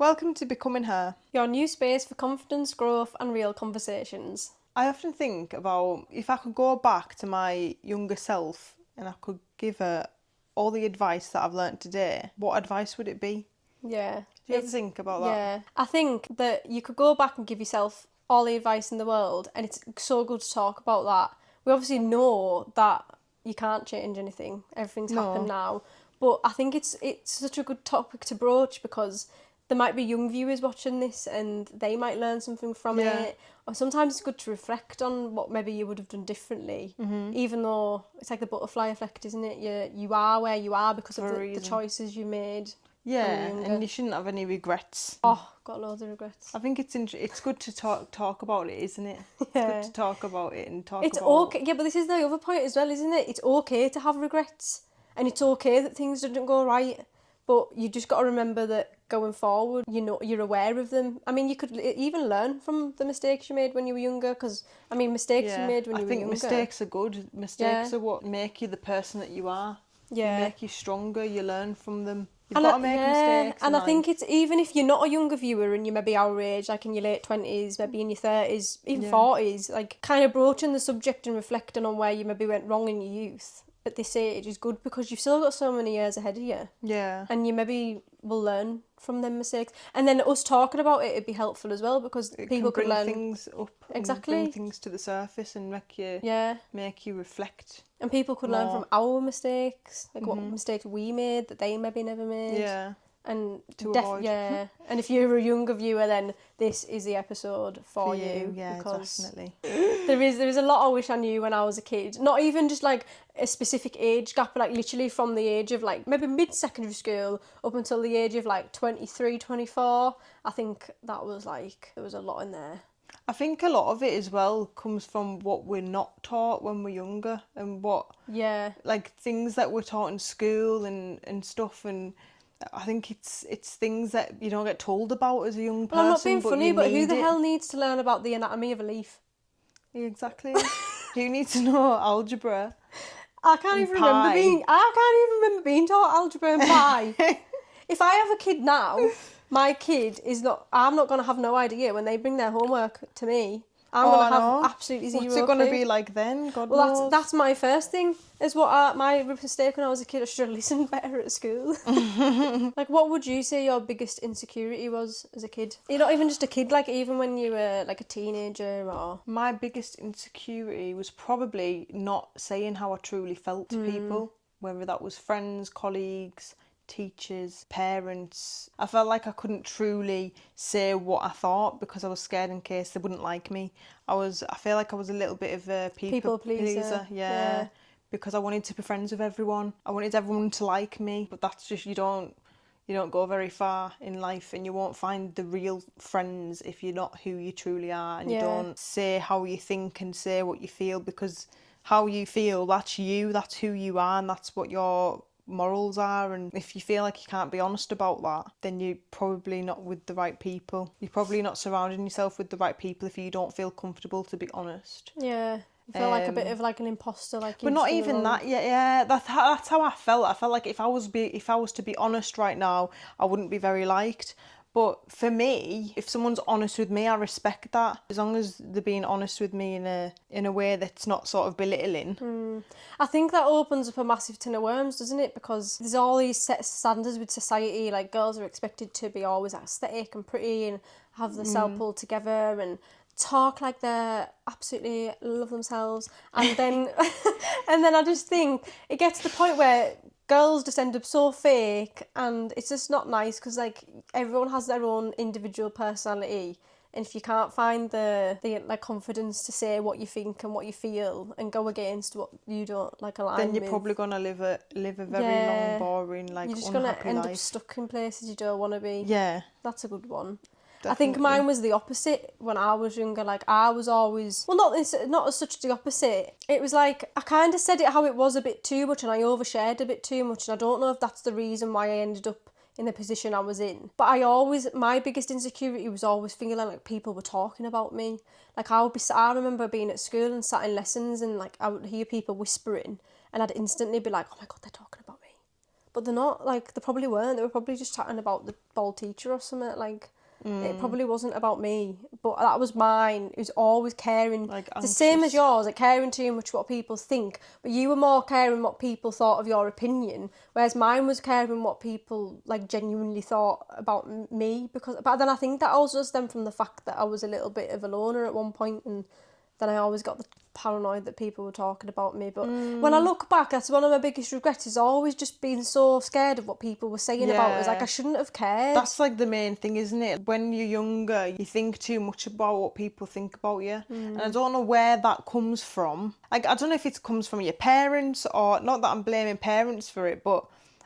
Welcome to Becoming Her. Your new space for confidence, growth, and real conversations. I often think about if I could go back to my younger self and I could give her all the advice that I've learnt today, what advice would it be? Yeah. Do you ever think about that? Yeah. I think that you could go back and give yourself all the advice in the world, and it's so good to talk about that. We obviously know that you can't change anything. Everything's happened now. But I think it's such a good topic to broach because there might be young viewers watching this and they might learn something from it. Or sometimes it's good to reflect on what maybe you would have done differently, even though it's like the butterfly effect, isn't it? You are where you are because of the choices you made. Yeah, and you shouldn't have any regrets. Oh, got loads of regrets. I think it's good to talk about it, isn't it? It's good to talk about it and talk It's about... okay, yeah, but this is the other point as well, isn't it? It's okay to have regrets, and it's okay that things didn't go right, but you just got to remember that going forward, you know, you're aware of them. I mean, you could even learn from the mistakes you made when you were younger, because, I mean, mistakes you made when you were younger. I think mistakes are good. Mistakes are what make you the person that you are. Yeah. They make you stronger, you learn from them. You've got to make mistakes. And I think it's, even if you're not a younger viewer and you're maybe our age, like in your late 20s, maybe in your 30s, even 40s, like kind of broaching the subject and reflecting on where you maybe went wrong in your youth at this age is good because you've still got so many years ahead of you. Yeah. And you maybe will learn from them mistakes. And then us talking about it would be helpful as well because people could learn things up. Exactly. And bring things to the surface and make you reflect. And people could learn from our mistakes, like what mistakes we made that they maybe never made. Yeah. And to avoid. Yeah. And if you're a younger viewer, then this is the episode for you. Yeah, because definitely. There is a lot I wish I knew when I was a kid. Not even just like a specific age gap, but like literally from the age of like maybe mid-secondary school up until the age of like 23, 24. I think that was like, there was a lot in there. I think a lot of it as well comes from what we're not taught when we're younger and like things that we're taught in school and stuff, and I think it's things that you don't get told about as a young person. Well, I'm not being funny, but who the it. hell needs to learn about the anatomy of a leaf? Yeah, exactly. Who needs to know algebra? I can't even remember being taught algebra and pi. If I have a kid now, my kid I'm not going to have no idea when they bring their homework to me. I'm going to have absolutely zero clue. What's it going to be like then? God knows. Well, that's my first thing, is what my mistake when I was a kid. I should have listened better at school. Like, what would you say your biggest insecurity was as a kid? You're not even just a kid, like even when you were like a teenager or... My biggest insecurity was probably not saying how I truly felt to people, whether that was friends, colleagues, teachers, parents. I felt like I couldn't truly say what I thought because I was scared in case they wouldn't like me. I feel like I was a little bit of a people pleaser. Yeah. Because I wanted to be friends with everyone. I wanted everyone to like me, but that's just, you don't go very far in life, and you won't find the real friends if you're not who you truly are, and you don't say how you think and say what you feel, because how you feel, that's you, that's who you are, and that's what your morals are. And if you feel like you can't be honest about that, then you're probably not with the right people. You're probably not surrounding yourself with the right people if you don't feel comfortable to be honest. Yeah. You feel like a bit of like an imposter, like. But not even that. Yeah. That's how I felt. I felt like if I was to be honest right now, I wouldn't be very liked. But for me, if someone's honest with me, I respect that. As long as they're being honest with me in a way that's not sort of belittling. I think that opens up a massive tin of worms, doesn't it? Because there's all these set standards with society. Like, girls are expected to be always aesthetic and pretty and have themselves pulled together and talk like they absolutely love themselves. And then and then I just think it gets to the point where girls just end up so fake, and it's just not nice because like everyone has their own individual personality, and if you can't find the like confidence to say what you think and what you feel and go against what you don't like align with, then you're probably gonna live a very long, boring, like, you're just unhappy gonna end life. up stuck in places you don't want to be. Yeah, that's a good one. Definitely. I think mine was the opposite when I was younger. Like, I was always... Well, not as such the opposite. It was like, I kind of said it how it was a bit too much, and I overshared a bit too much, and I don't know if that's the reason why I ended up in the position I was in. But my biggest insecurity was always feeling like people were talking about me. Like, I remember being at school and sat in lessons, and like I would hear people whispering, and I'd instantly be like, oh my God, they're talking about me. but they're not, like, they probably weren't. They were probably just chatting about the bald teacher or something, like, it probably wasn't about me, but that was mine. It was always caring, Like the same as anxious. yours, like caring too much what people think, but you were more caring what people thought of your opinion, whereas mine was caring what people, like, genuinely thought about me, but then I think that also stemmed from the fact that I was a little bit of a loner at one point, and then I always got the paranoid that people were talking about me. But when I look back, that's one of my biggest regrets, is always just being so scared of what people were saying about us. Like, I shouldn't have cared. That's like the main thing, isn't it? When you're younger, you think too much about what people think about you. And I don't know where that comes from. Like, I don't know if it comes from your parents, or not that I'm blaming parents for it, but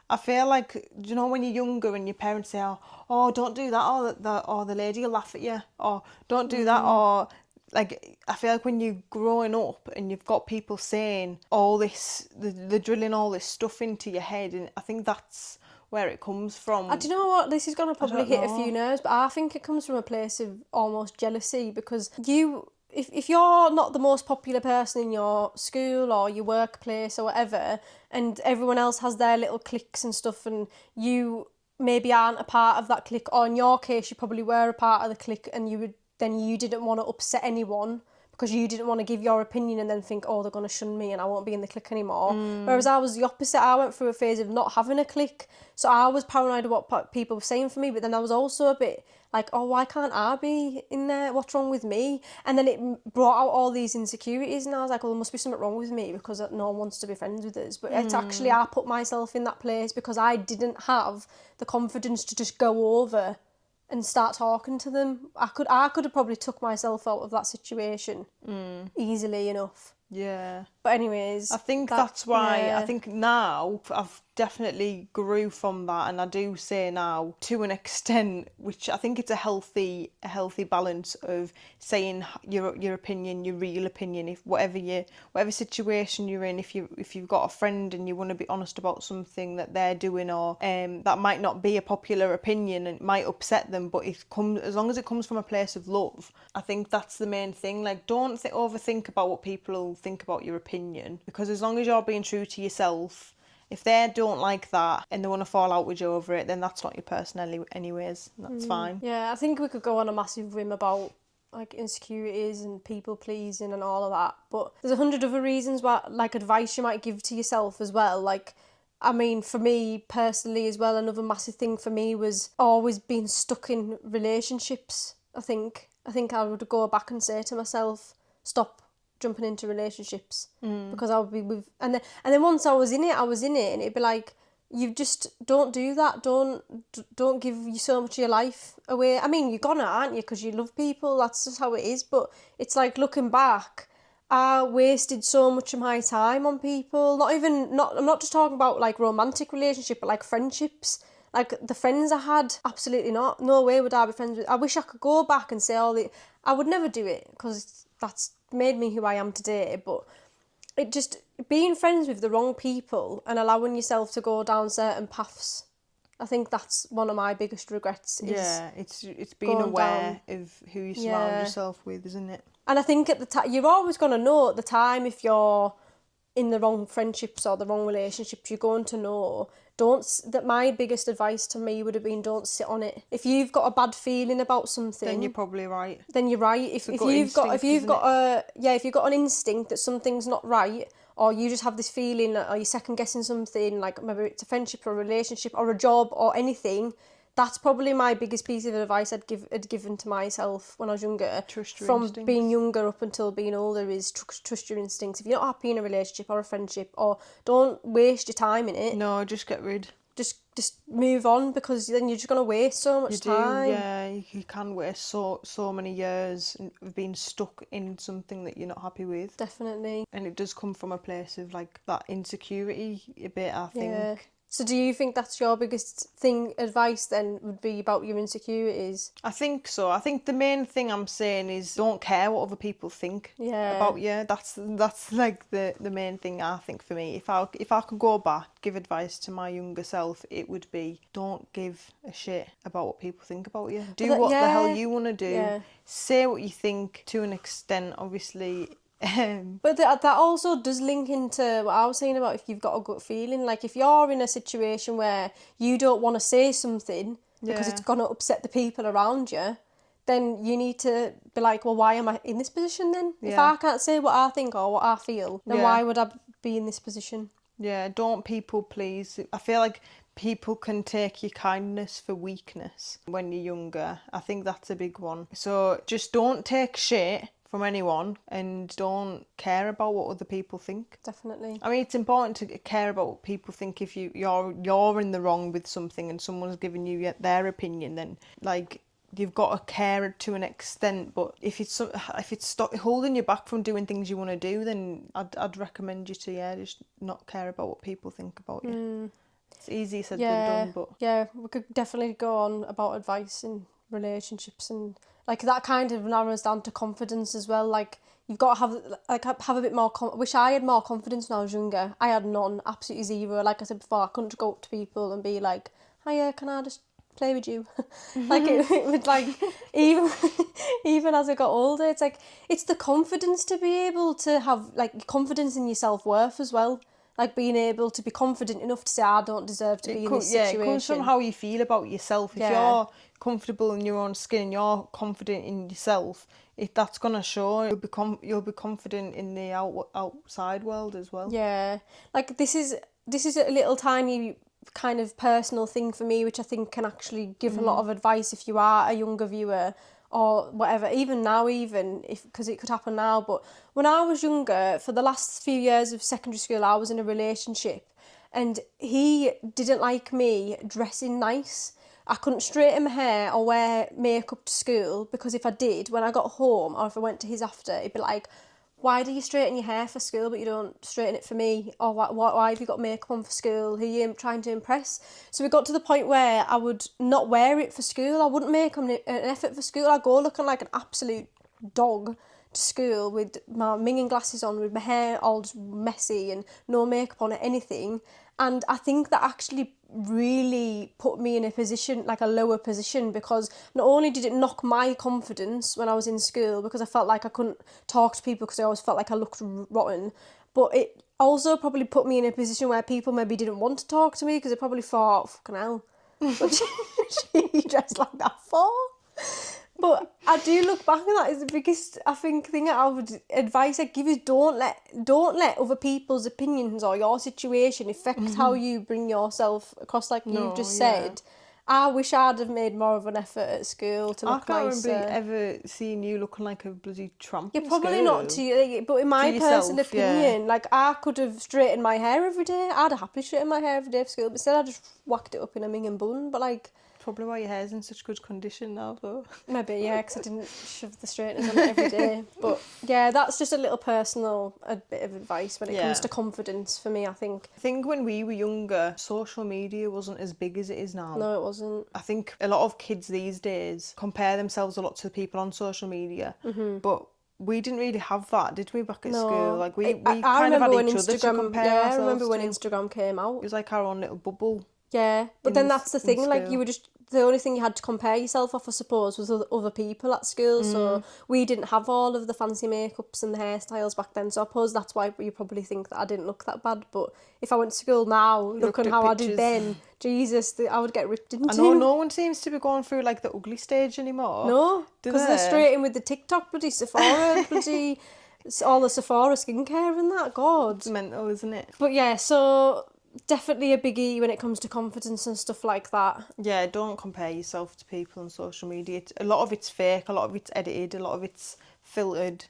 I feel like, you know, when you're younger and your parents say, oh, don't do that, or the lady will laugh at you, or don't do that, or like, I feel like when you're growing up and you've got people saying all this, they're drilling all this stuff into your head, and I think that's where it comes from. Do you know what? This is going to probably don't hit a know. few nerves, but I think it comes from a place of almost jealousy, because if you're not the most popular person in your school or your workplace or whatever, and everyone else has their little cliques and stuff, and you maybe aren't a part of that clique, or in your case you probably were a part of the clique, and you didn't want to upset anyone because you didn't want to give your opinion and then think, oh, they're going to shun me and I won't be in the clique anymore. Whereas I was the opposite. I went through a phase of not having a clique, so I was paranoid of what people were saying for me, but then I was also a bit like, oh, why can't I be in there? What's wrong with me? And then it brought out all these insecurities, and I was like, well, there must be something wrong with me because no one wants to be friends with us. But it's actually, I put myself in that place because I didn't have the confidence to just go over and start talking to them. I could have probably took myself out of that situation easily enough. Yeah. But anyways, I think that's why, yeah. I think now I've definitely grew from that, and I do say now to an extent, which I think it's a healthy balance of saying your opinion, your real opinion, if whatever situation you're in, if you've got a friend and you want to be honest about something that they're doing, or that might not be a popular opinion and it might upset them, but as long as it comes from a place of love, I think that's the main thing. Like, don't overthink about what people think about your opinion, because as long as you're being true to yourself, if they don't like that and they want to fall out with you over it, then that's not your person anyways. That's fine. Yeah, I think we could go on a massive whim about like insecurities and people pleasing and all of that, but there's 100 other reasons why, like, advice you might give to yourself as well. Like, I mean, for me personally as well, another massive thing for me was always being stuck in relationships. I think I would go back and say to myself, stop jumping into relationships, because I would be with, and then once I was in it, and it'd be like, you just don't do that. Don't give you so much of your life away. I mean, you're gonna, aren't you? Because you love people. That's just how it is. But it's like, looking back, I wasted so much of my time on people. I'm not just talking about like romantic relationship, but like friendships. Like, the friends I had, absolutely not. No way would I be friends with. I wish I could go back and say I would never do it, because that's made me who I am today. But it just, being friends with the wrong people and allowing yourself to go down certain paths, I think that's one of my biggest regrets. It's being aware of who you surround yourself with, isn't it? And I think at the time, you're always going to know at the time if you're in the wrong friendships or the wrong relationships. You're going to know. My biggest advice to me would have been, don't sit on it. If you've got a bad feeling about something, Then you're probably right. Then you're right. If you've got an instinct that something's not right, or you just have this feeling, or you're second guessing something, like maybe it's a friendship or a relationship or a job or anything, that's probably my biggest piece of advice I'd given to myself when I was younger. Trust your from instincts. Being younger up until being older, is trust your instincts. If you're not happy in a relationship or a friendship, or don't waste your time in it. No, just get rid. Just move on, because then you're just going to waste so much time. Yeah, you can waste so many years of being stuck in something that you're not happy with. Definitely. And it does come from a place of like that insecurity a bit, I think. Yeah. So do you think that's your biggest advice then, would be about your insecurities? I think so. I think the main thing I'm saying is, don't care what other people think about you. That's like the main thing, I think, for me. If I could go back, give advice to my younger self, it would be, don't give a shit about what people think about you. Do what the hell you want to do. Yeah. Say what you think to an extent, obviously. But that also does link into what I was saying about if you've got a gut feeling. Like, if you're in a situation where you don't want to say something because it's going to upset the people around you, then you need to be like, well, why am I in this position then? If I can't say what I think or what I feel, then why would I be in this position? Yeah, don't people please. I feel like people can take your kindness for weakness when you're younger. I think that's a big one. So just don't take shit from anyone and don't care about what other people think. Definitely. I mean, it's important to care about what people think. If you're in the wrong with something and someone's giving you their opinion, then like you've got to care to an extent. But if it's holding you back from doing things you want to do, then I'd recommend you to just not care about what people think about you. It's easier said than done, but yeah, we could definitely go on about advice in relationships, and like that kind of narrows down to confidence as well. Like, you've got to have a bit more. Wish I had more confidence when I was younger. I had none, absolutely zero. Like I said before, I couldn't go up to people and be like, "Hiya, can I just play with you?" Like it would like even as I got older, it's like it's the confidence to be able to have like confidence in your self-worth as well. Like being able to be confident enough to say, I don't deserve to be in this situation. It comes from how you feel about yourself. If you're comfortable in your own skin, you're confident in yourself, if that's gonna show, you'll be confident in the outside world as well. Yeah, like this is a little tiny kind of personal thing for me, which I think can actually give a lot of advice if you are a younger viewer or whatever, even now, because it could happen now. But when I was younger, for the last few years of secondary school, I was in a relationship and he didn't like me dressing nice. I couldn't straighten my hair or wear makeup to school because if I did, when I got home or if I went to his after, he'd be like, why do you straighten your hair for school but you don't straighten it for me? Or why have you got makeup on for school? Who are you trying to impress? So we got to the point where I would not wear it for school. I wouldn't make an effort for school. I'd go looking like an absolute dog to school with my minging glasses on, with my hair all just messy and no makeup on or anything. And I think that actually really put me in a position, like a lower position, because not only did it knock my confidence when I was in school because I felt like I couldn't talk to people because I always felt like I looked rotten, but it also probably put me in a position where people maybe didn't want to talk to me because they probably thought, fucking hell, what she dressed like that for? But I do look back and that is the biggest, I think, thing advice I give is don't let other people's opinions or your situation affect how you bring yourself across, like you just said. I wish I'd have made more of an effort at school to look nicer. I can't remember ever seeing you looking like a bloody tramp. You're probably not to you, but in my personal opinion, like I could have straightened my hair every day. I'd have happily straightened my hair every day for school, but instead I just whacked it up in a ming and bun. But like, probably why your hair's in such good condition now, though. Maybe, yeah, because I didn't shove the straighteners on it every day. But yeah, that's just a little personal bit of advice when it comes to confidence for me, I think. I think when we were younger, social media wasn't as big as it is now. No, it wasn't. I think a lot of kids these days compare themselves a lot to people on social media, but we didn't really have that, did we, back at school? Like we kind of had each other to compare ourselves to. I remember when Instagram came out. It was like our own little bubble. Yeah, but then that's the thing, like you were just, the only thing you had to compare yourself off, I suppose, was other people at school, so we didn't have all of the fancy makeups and the hairstyles back then, so I suppose that's why you probably think that I didn't look that bad, but if I went to school now, looking how I did then, Jesus, I would get ripped into. I know no one seems to be going through like the ugly stage anymore. No, because they're straight in with the TikTok, bloody Sephora, bloody all the Sephora skincare and that, God. It's mental, isn't it? But yeah, so definitely a biggie when it comes to confidence and stuff like that. Yeah, don't compare yourself to people on social media. A lot of it's fake, a lot of it's edited, a lot of it's filtered.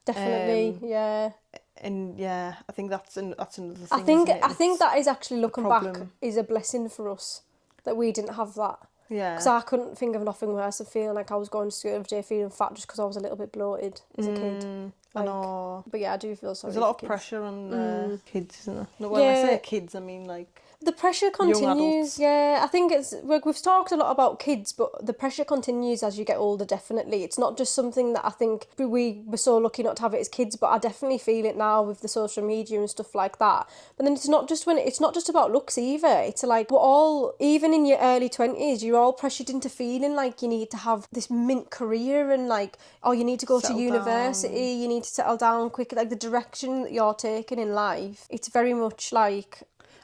Definitely, yeah. And yeah, I think that's another thing. I think that is actually, looking back, is a blessing for us that we didn't have that. Yeah. Because I couldn't think of nothing worse than feeling like I was going to school every day feeling fat just because I was a little bit bloated as a kid. I know. But yeah, I do feel sorry. There's a lot of pressure on kids, isn't there? No, when I say kids, I mean like The pressure young continues, adults. yeah. I think we've talked a lot about kids, but the pressure continues as you get older, definitely. It's not just something that I think we were so lucky not to have it as kids, but I definitely feel it now with the social media and stuff like that. But then it's not just about looks either. It's like we're all, even in your early 20s, you're all pressured into feeling like you need to have this mint career and like, oh, you need to go to Settle university, down. you need to settle down quicker, like the direction that you're taking in life. It's very much like...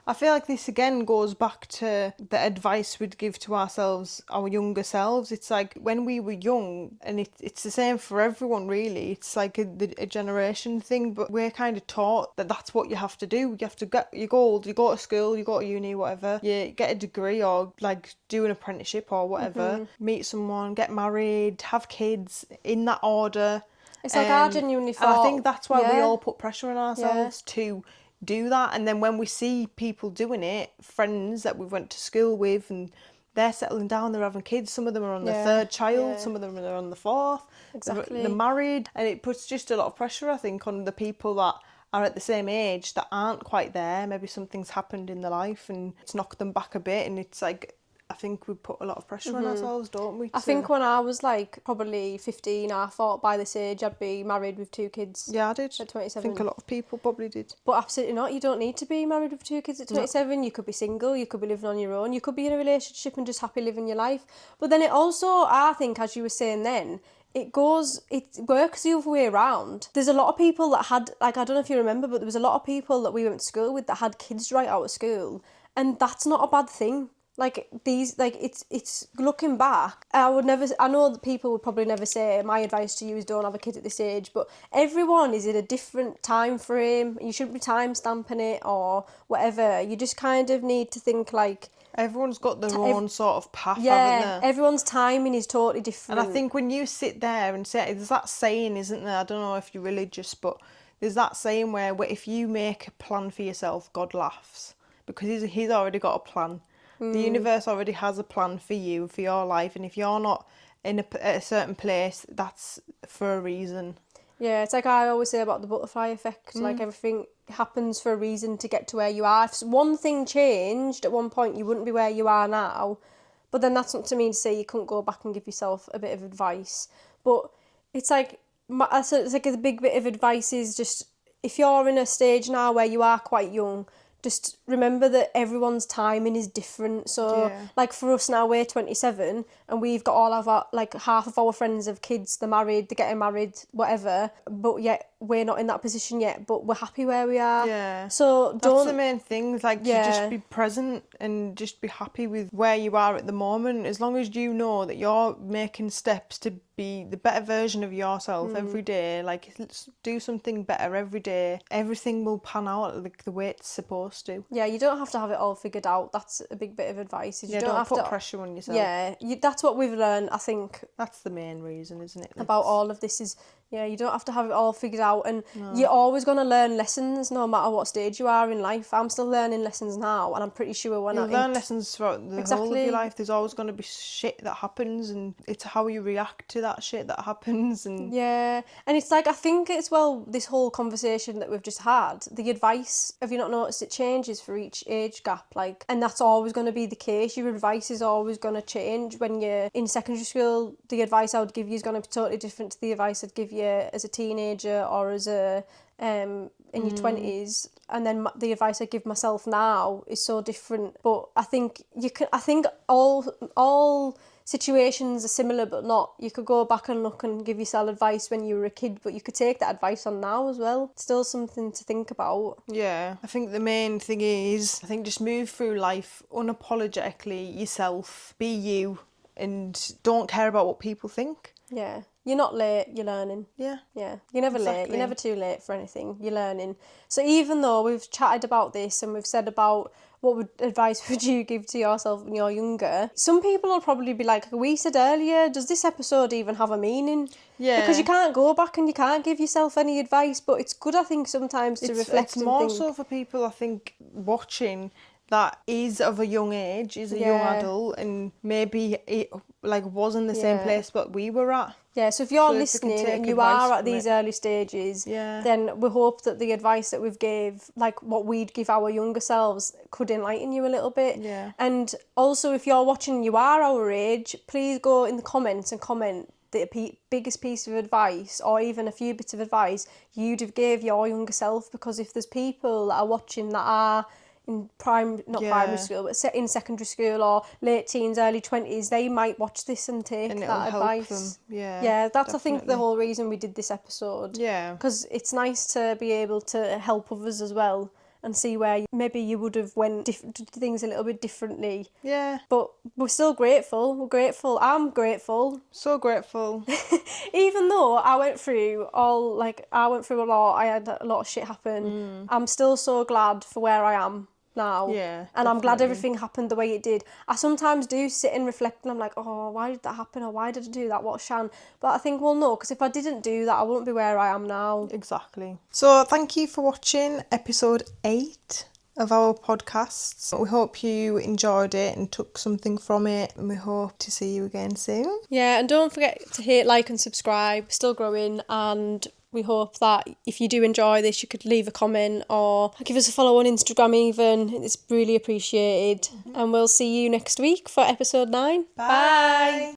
I feel like this again goes back to the advice we'd give to ourselves, our younger selves. It's like when we were young, and it's the same for everyone really. It's like a generation thing, but we're kind of taught that that's what you have to do. You have to you go old, you go to school, you go to uni, whatever. You get a degree or like do an apprenticeship or whatever. Meet someone, get married, have kids in that order. It's like I genuinely thought... And I think that's why we yeah, all put pressure on ourselves to do that. And then when we see people doing it, friends that we went to school with, and they're settling down, they're having kids, some of them are on their third child, some of them are on the fourth, exactly. they're married, and it puts just a lot of pressure, I think, on the people that are at the same age that aren't quite there. Maybe something's happened in their life and it's knocked them back a bit, and it's like, I think we put a lot of pressure on ourselves, don't we? I think when I was like probably 15, I thought by this age I'd be married with 2 kids. Yeah, I did. At 27. I think a lot of people probably did. But absolutely not. You don't need to be married with 2 kids at 27. No. You could be single, you could be living on your own, you could be in a relationship and just happy living your life. But then it also, I think, as you were saying then, it works the other way around. There's a lot of people that had, like, I don't know if you remember, but there was a lot of people that we went to school with that had kids right out of school. And that's not a bad thing. Like it's looking back, I know that people would probably never say my advice to you is don't have a kid at this age, but everyone is in a different time frame. You shouldn't be time stamping it or whatever. You just kind of need to think like everyone's got their own sort of path, haven't they? Everyone's timing is totally different. And I think when you sit there and say, there's that saying, isn't there? I don't know if you're religious, but there's that saying where if you make a plan for yourself, God laughs, because he's already got a plan. The universe already has a plan for you, for your life, and if you're not in a certain place, that's for a reason. Yeah, it's like I always say about the butterfly effect, like everything happens for a reason to get to where you are. If one thing changed at one point, you wouldn't be where you are now, but then that's not to mean to say you couldn't go back and give yourself a bit of advice. But it's like, a big bit of advice is just, if you're in a stage now where you are quite young, just remember that everyone's timing is different. So, like for us now, we're 27 and we've got all of our, like half of our friends have kids, they're married, they're getting married, whatever. But yet we're not in that position yet, but we're happy where we are. Yeah. So that's the main thing, like to just be present and just be happy with where you are at the moment. As long as you know that you're making steps to be the better version of yourself every day, like let's do something better every day, everything will pan out like the way it's supposed to. Yeah, you don't have to have it all figured out. That's a big bit of advice. You don't have put to pressure on yourself. Yeah, that's what we've learned, I think. That's the main reason, isn't it? About all of this is, you don't have to have it all figured out, and you're always going to learn lessons no matter what stage you are in life. I'm still learning lessons now, and I'm pretty sure when You'll learn lessons throughout the whole of your life. There's always going to be shit that happens, and it's how you react to that shit that happens. And yeah, and it's like, I think as well, this whole conversation that we've just had, the advice, have you not noticed it changes for each age gap? Like, and that's always going to be the case. Your advice is always going to change. When you're in secondary school, the advice I would give you is going to be totally different to the advice I'd give you as a teenager or as a in your 20s, and then the advice I give myself now is so different. But I think all situations are similar, but not. You could go back and look and give yourself advice when you were a kid, but you could take that advice on now as well. Still something to think about. Yeah, I think the main thing is, I think just move through life unapologetically yourself, be you, and don't care about what people think. Yeah. You're not late, you're learning. Yeah. Yeah. You're never late. You're never too late for anything. You're learning. So even though we've chatted about this and we've said about advice would you give to yourself when you're younger, some people will probably be like we said earlier, does this episode even have a meaning? Yeah. Because you can't go back and you can't give yourself any advice, but it's good, I think, sometimes to reflect. It's more so for people, I think, watching that is of a young age, is a young adult, and maybe it like wasn't the same place that we were at. Yeah, so if you're So if they can listening take and you advice are at from these it. early stages, Yeah. then we hope that the advice that we've gave, like what we'd give our younger selves, could enlighten you a little bit. Yeah. And also, if you're watching and you are our age, please go in the comments and comment the biggest piece of advice, or even a few bits of advice you'd have gave your younger self, because if there's people that are watching that are in primary school, but in secondary school or late teens, early 20s, they might watch this and take And it'll that help advice. them. Yeah, Yeah, that's I think the definitely. whole reason we did this episode. Yeah. Because it's nice to be able to help others as well and see where maybe you would have did things a little bit differently. Yeah. But we're still grateful. We're grateful. I'm grateful. So grateful. Even though I went through a lot, I had a lot of shit happen. I'm still so glad for where I am now. Yeah, And I'm glad definitely. everything happened the way it did. I sometimes do sit and reflect and I'm like, oh, why did that happen? Or why did I do that? What shan? But I think, well, no, because if I didn't do that, I wouldn't be where I am now. Exactly. So thank you for watching episode 8 of our podcasts. We hope you enjoyed it and took something from it, and we hope to see you again soon. Yeah, and don't forget to hit like and subscribe. We're still growing, and we hope that if you do enjoy this, you could leave a comment or give us a follow on Instagram even. It's really appreciated. And we'll see you next week for episode 9. Bye.